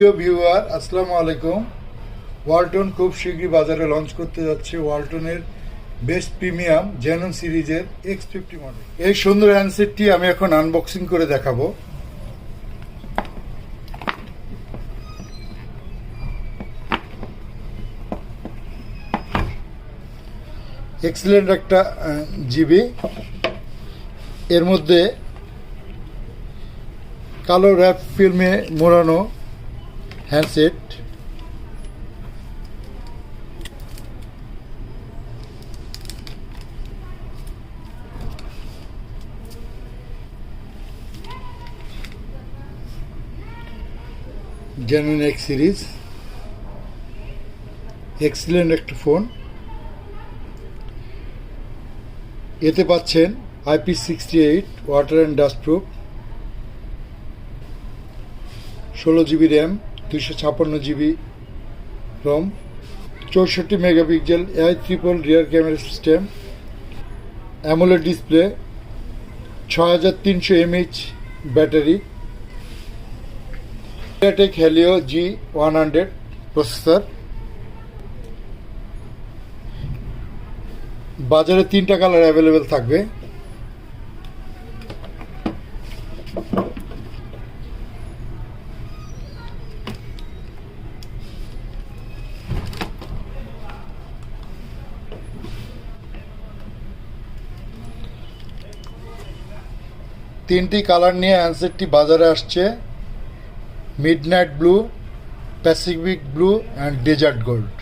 প্রিয় ভিউয়ার, আসসালামু আলাইকুম। ওয়ালটন খুব শীঘ্রই বাজারে লঞ্চ করতে যাচ্ছে ওয়ালটনের বেস্ট প্রিমিয়াম জেনন সিরিজের X50 মডেল। এই সুন্দর হ্যান্ডসেটটি আমি এখন আনবক্সিং করে দেখাবো। এক্সিলেন্ট একটা জিবি, এর মধ্যে কালো র্যাপ ফিল্মে মোড়ানো handset. Xenon x series, excellent একটা ফোন। এতে পাচ্ছেন IP68 water and dust proof, 16 GB RAM, 256 GB ROM, 64 megapixel AI triple rear camera system, AMOLED display, 6300 mAh battery, MediaTek Helio G100 processor. বাজারে 3টা কালার অ্যাভেলেবেল থাকবে। তিনটি colour নিয়ে হ্যান্ডসেটটি বাজারে আসছে: midnight blue, Pacific blue and desert gold.